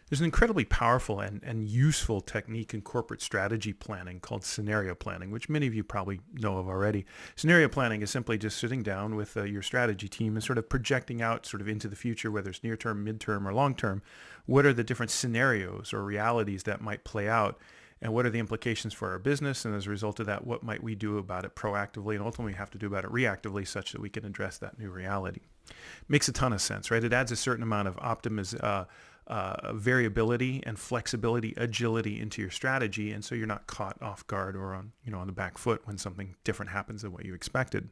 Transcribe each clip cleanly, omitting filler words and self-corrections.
There's an incredibly powerful and useful technique in corporate strategy planning called scenario planning, which many of you probably know of already. Scenario planning is simply just sitting down with your strategy team and sort of projecting out sort of into the future, whether it's near term, midterm, or long term. What are the different scenarios or realities that might play out? And what are the implications for our business? And as a result of that, what might we do about it proactively and ultimately have to do about it reactively such that we can address that new reality? Makes a ton of sense, right? It adds a certain amount of optimism, variability and flexibility, agility into your strategy, and so you're not caught off guard or on the back foot when something different happens than what you expected.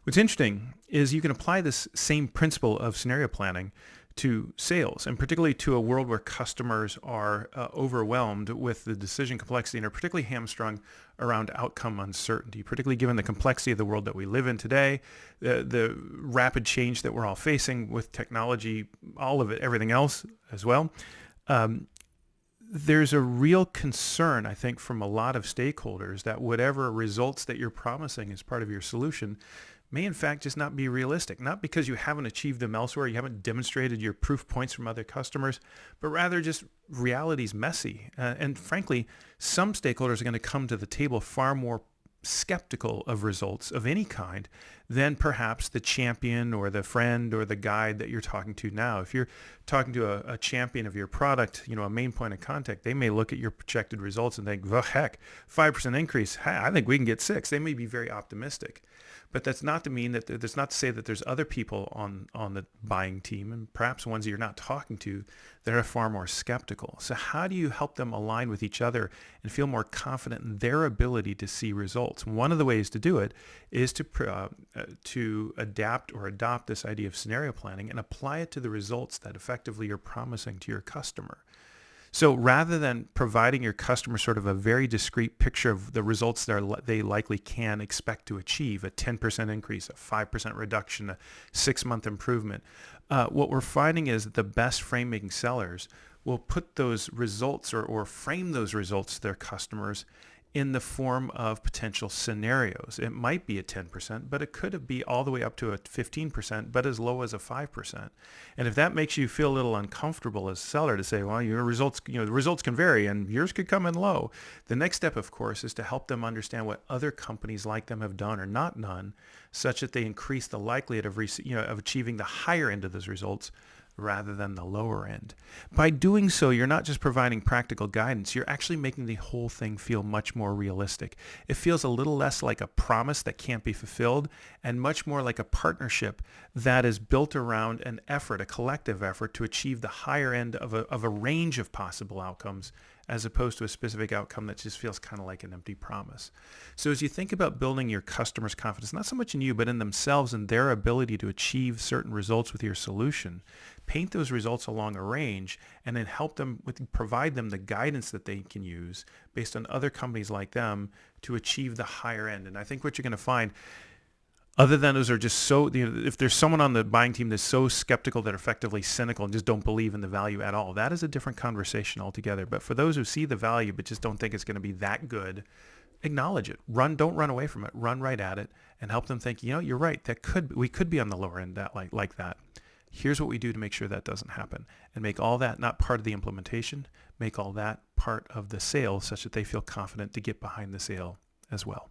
What's interesting is you can apply this same principle of scenario planning to sales, and particularly to a world where customers are overwhelmed with the decision complexity and are particularly hamstrung around outcome uncertainty, particularly given the complexity of the world that we live in today, the rapid change that we're all facing with technology, all of it, everything else as well. There's a real concern, I think, from a lot of stakeholders that whatever results that you're promising as part of your solution may in fact just not be realistic, not because you haven't achieved them elsewhere, you haven't demonstrated your proof points from other customers, but rather just reality's messy. And frankly, some stakeholders are going to come to the table far more skeptical of results of any kind than perhaps the champion or the friend or the guide that you're talking to now. If you're talking to a champion of your product, a main point of contact, they may look at your projected results and think, the heck, 5% increase, I think we can get 6. They may be very optimistic. But that's not to mean that that's not to say that there's other people on the buying team and perhaps ones that you're not talking to that are far more skeptical. So how do you help them align with each other and feel more confident in their ability to see results? One of the ways to do it is to adapt or adopt this idea of scenario planning and apply it to the results that effectively you're promising to your customer. So rather than providing your customer sort of a very discrete picture of the results they likely can expect to achieve, a 10% increase, a 5% reduction, a 6-month improvement, what we're finding is that the best frame-making sellers will put those results or frame those results to their customers in the form of potential scenarios. It might be a 10%, but it could be all the way up to a 15%, but as low as a 5%. And if that makes you feel a little uncomfortable as a seller to say, well, your results, the results can vary and yours could come in low, the next step, of course, is to help them understand what other companies like them have done or not done, such that they increase the likelihood of achieving the higher end of those results rather than the lower end. By doing so, you're not just providing practical guidance, you're actually making the whole thing feel much more realistic. It feels a little less like a promise that can't be fulfilled and much more like a partnership that is built around an effort, a collective effort to achieve the higher end of a range of possible outcomes as opposed to a specific outcome that just feels kind of like an empty promise. So as you think about building your customers' confidence, not so much in you, but in themselves and their ability to achieve certain results with your solution, paint those results along a range and then provide them the guidance that they can use based on other companies like them to achieve the higher end. And I think what you're going to find, other than those are just so, if there's someone on the buying team that's so skeptical that effectively cynical and just don't believe in the value at all, that is a different conversation altogether. But for those who see the value but just don't think it's going to be that good, acknowledge it. Don't run away from it. Run right at it and help them think, you're right. We could be on the lower end like that. Here's what we do to make sure that doesn't happen, and make all that not part of the implementation, make all that part of the sale such that they feel confident to get behind the sale as well.